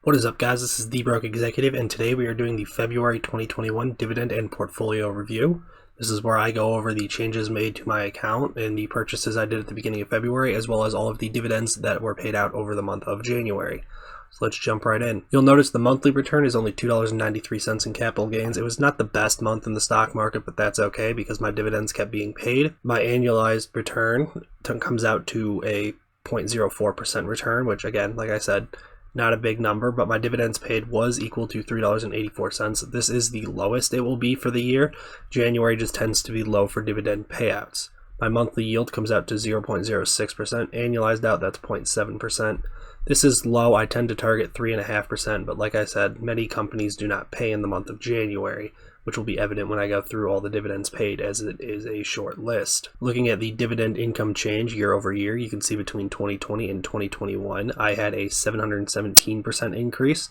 What is up, guys? This is The Broke Executive, and today we are doing the February 2021 dividend and portfolio review. This is where I go over the changes made to my account and the purchases I did at the beginning of February, as well as all of the dividends that were paid out over the month of January. So let's jump right in. You'll notice the monthly return is only $2.93 in capital gains. It was not the best month in the stock market, but that's okay because my dividends kept being paid. My annualized return comes out to a 0.04% return, which again, like I said, not a big number, but my dividends paid was equal to $3.84. This is the lowest it will be for the year. January just tends to be low for dividend payouts. My monthly yield comes out to 0.06%. Annualized out, that's 0.7%. This is low. I tend to target 3.5%, but like I said, many companies do not pay in the month of January, which will be evident when I go through all the dividends paid, as it is a short list. Looking at the dividend income change year over year, you can see between 2020 and 2021, I had a 717% increase.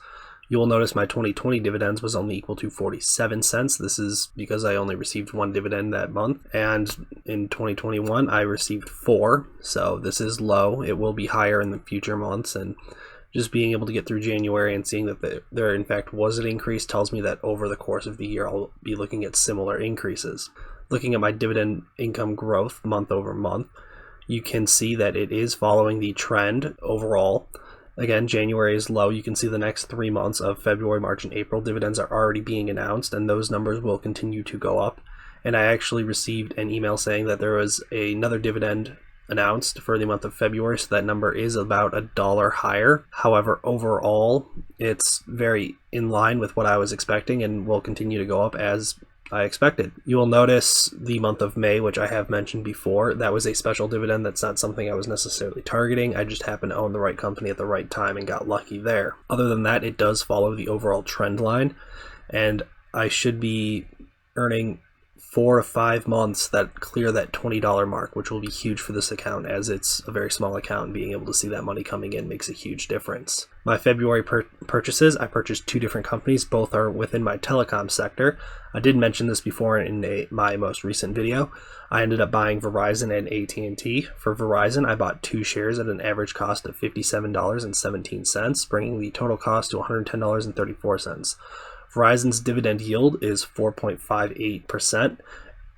You will notice my 2020 dividends was only equal to 47 cents. This is because I only received one dividend that month. And in 2021, I received 4. So this is low. It will be higher in the future months. And just being able to get through January and seeing that there in fact was an increase tells me that over the course of the year, I'll be looking at similar increases. Looking at my dividend income growth month over month, you can see that it is following the trend overall. Again, January is low. You can see the next 3 months of February, March, and April dividends are already being announced, and those numbers will continue to go up. And I actually received an email saying that there was another dividend announced for the month of February, so that number is about $1 higher. However, overall, it's very in line with what I was expecting and will continue to go up as I expected. You will notice the month of May, which I have mentioned before, that was a special dividend. That's not something I was necessarily targeting. I just happened to own the right company at the right time and got lucky there. Other than that, it does follow the overall trend line, and I should be earning 4 to 5 months that clear that $20 mark, which will be huge for this account as it's a very small account, and being able to see that money coming in makes a huge difference. My February purchases, I purchased 2 different companies. Both are within my telecom sector. I did mention this before in my most recent video. I ended up buying Verizon and AT&T. For Verizon, I bought 2 shares at an average cost of $57.17, bringing the total cost to $110.34. Verizon's dividend yield is 4.58%,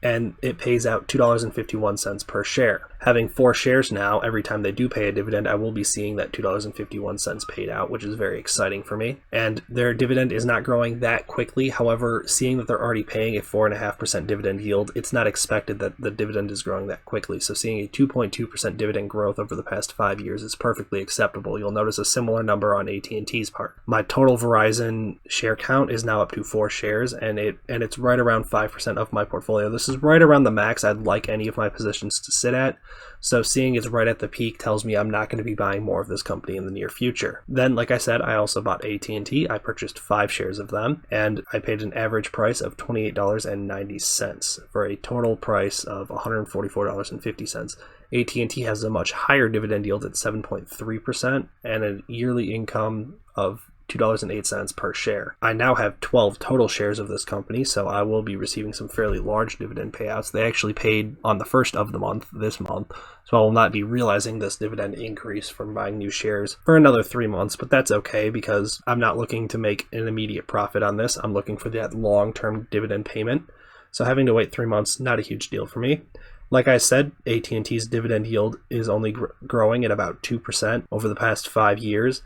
and it pays out $2.51 per share. Having 4 shares now, every time they do pay a dividend, I will be seeing that $2.51 paid out, which is very exciting for me. And their dividend is not growing that quickly. However, seeing that they're already paying a 4.5% dividend yield, it's not expected that the dividend is growing that quickly. So seeing a 2.2% dividend growth over the past 5 years is perfectly acceptable. You'll notice a similar number on AT&T's part. My total Verizon share count is now up to 4 shares, and it's right around 5% of my portfolio. This is right around the max I'd like any of my positions to sit at. So seeing it's right at the peak tells me I'm not going to be buying more of this company in the near future. Then, like I said, I also bought AT&T. I purchased 5 shares of them, and I paid an average price of $28.90 for a total price of $144.50. AT&T has a much higher dividend yield at 7.3% and a yearly income of $2.08 per share. I now have 12 total shares of this company, so I will be receiving some fairly large dividend payouts. They actually paid on the first of the month, this month, so I will not be realizing this dividend increase from buying new shares for another 3 months, but that's okay because I'm not looking to make an immediate profit on this. I'm looking for that long-term dividend payment, so having to wait 3 months, not a huge deal for me. Like I said, AT&T's dividend yield is only growing at about 2% over the past 5 years.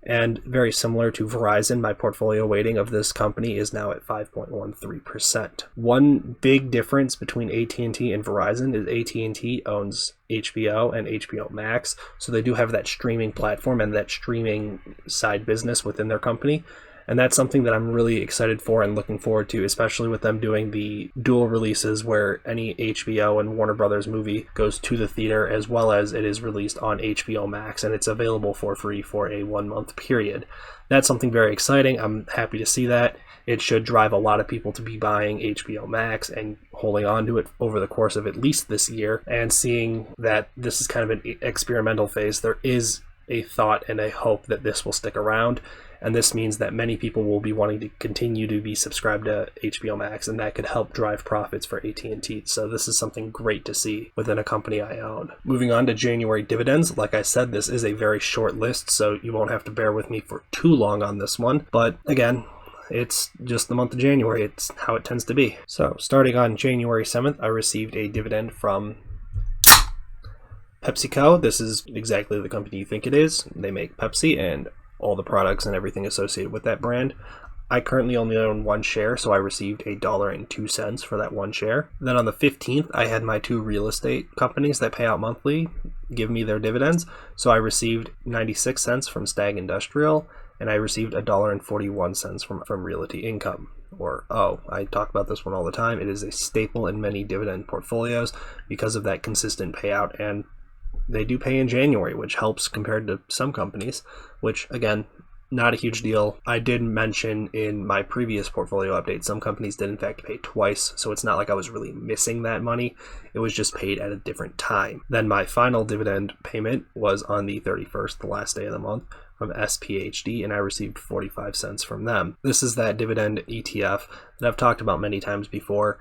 And very similar to Verizon, my portfolio weighting of this company is now at 5.13%. One big difference between AT&T and Verizon is AT&T owns HBO and HBO Max, so they do have that streaming platform and that streaming side business within their company. And that's something that I'm really excited for and looking forward to, especially with them doing the dual releases where any HBO and Warner Brothers movie goes to the theater as well as it is released on HBO Max, and it's available for free for a 1-month period. That's something very exciting. I'm happy to see that. It should drive a lot of people to be buying HBO Max and holding on to it over the course of at least this year, and seeing that this is kind of an experimental phase. There is a thought and a hope that this will stick around. and this means that many people will be wanting to continue to be subscribed to HBO Max, and that could help drive profits for AT&T. So this is something great to see within a company I own. Moving on to January dividends, like I said, this is a very short list, so you won't have to bear with me for too long on this one, but again, it's just the month of January. It's how it tends to be. So starting on January 7th, I received a dividend from PepsiCo. This is exactly the company you think it is. They make Pepsi and all the products and everything associated with that brand. I currently only own one share, so I received $1.02 for that one share. Then on the 15th, I had my 2 real estate companies that pay out monthly give me their dividends. So I received 96 cents from Stag Industrial, and I received $1.41 from Realty Income. I talk about this one all the time. It is a staple in many dividend portfolios because of that consistent payout, and they do pay in January, which helps compared to some companies, which again, not a huge deal. I did mention in my previous portfolio update, some companies did in fact pay twice, so it's not like I was really missing that money. It was just paid at a different time. Then my final dividend payment was on the 31st, the last day of the month, from SPHD, and I received 45 cents from them. This is that dividend ETF that I've talked about many times before,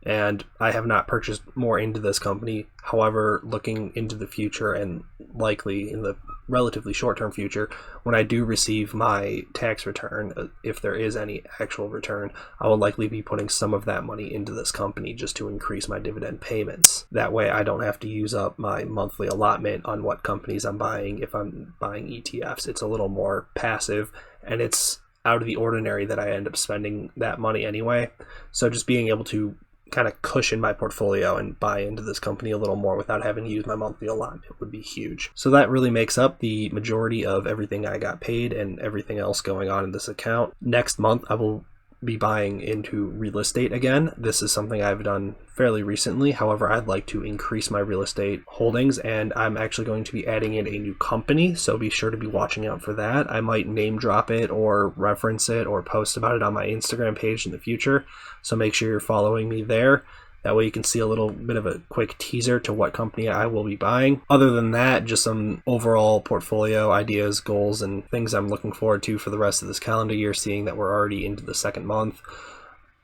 and I have not purchased more into this company. However, looking into the future, and likely in the relatively short-term future, when I do receive my tax return, if there is any actual return, I will likely be putting some of that money into this company just to increase my dividend payments. That way I don't have to use up my monthly allotment on what companies I'm buying if I'm buying ETFs. It's a little more passive, and it's out of the ordinary that I end up spending that money anyway. So just being able to kind of cushion my portfolio and buy into this company a little more without having to use my monthly allotment would be huge. So that really makes up the majority of everything I got paid and everything else going on in this account. Next month, I will be buying into real estate again. This is something I've done fairly recently. However, I'd like to increase my real estate holdings, and I'm actually going to be adding in a new company, so be sure to be watching out for that. I might name drop it or reference it or post about it on my Instagram page in the future, so make sure you're following me there. That way you can see a little bit of a quick teaser to what company I will be buying. Other than that, just some overall portfolio ideas, goals, and things I'm looking forward to for the rest of this calendar year, seeing that we're already into the second month.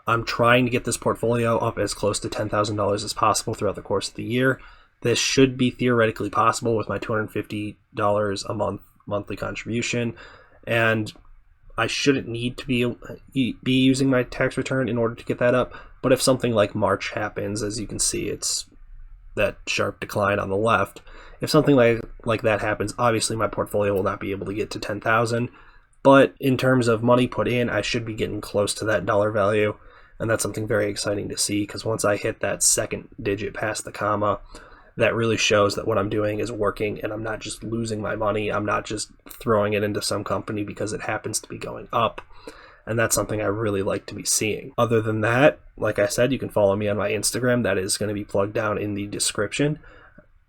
I'm trying to get this portfolio up as close to $10,000 as possible throughout the course of the year. This should be theoretically possible with my $250 a month monthly contribution, and I shouldn't need to be using my tax return in order to get that up. But if something like March happens, as you can see, it's that sharp decline on the left. If something like that happens, obviously my portfolio will not be able to get to 10,000. But in terms of money put in, I should be getting close to that dollar value. And that's something very exciting to see, because once I hit that second digit past the comma, that really shows that what I'm doing is working and I'm not just losing my money. I'm not just throwing it into some company because it happens to be going up. And that's something I really like to be seeing. Other than that, like I said, you can follow me on my Instagram. That is going to be plugged down in the description.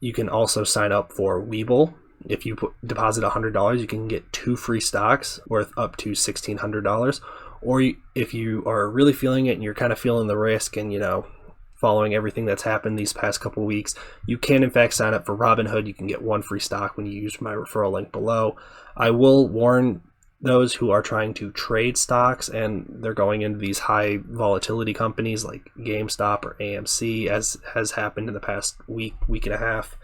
You can also sign up for Webull. If you deposit $100, you can get 2 free stocks worth up to $1,600. Or if you are really feeling it and you're kind of feeling the risk and, following everything that's happened these past couple weeks, you can in fact sign up for Robinhood. You can get 1 free stock when you use my referral link below. I will warn those who are trying to trade stocks and they're going into these high volatility companies like GameStop or AMC, as has happened in the past week and a half,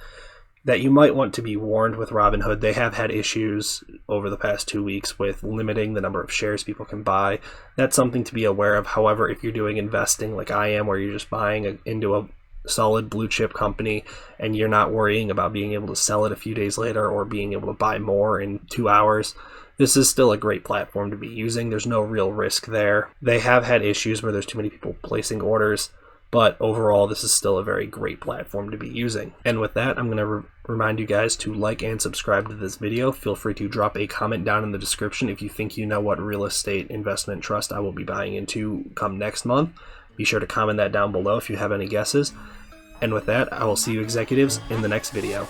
that you might want to be warned with Robinhood. They have had issues over the past 2 weeks with limiting the number of shares people can buy. That's something to be aware of. However, if you're doing investing like I am, where you're just buying into a solid blue chip company and you're not worrying about being able to sell it a few days later or being able to buy more in 2 hours, this is still a great platform to be using. There's no real risk there. They have had issues where there's too many people placing orders, but overall, this is still a very great platform to be using. And with that, I'm going to remind you guys to like and subscribe to this video. Feel free to drop a comment down in the description if you think you know what real estate investment trust I will be buying into come next month. Be sure to comment that down below if you have any guesses. And with that, I will see you executives in the next video.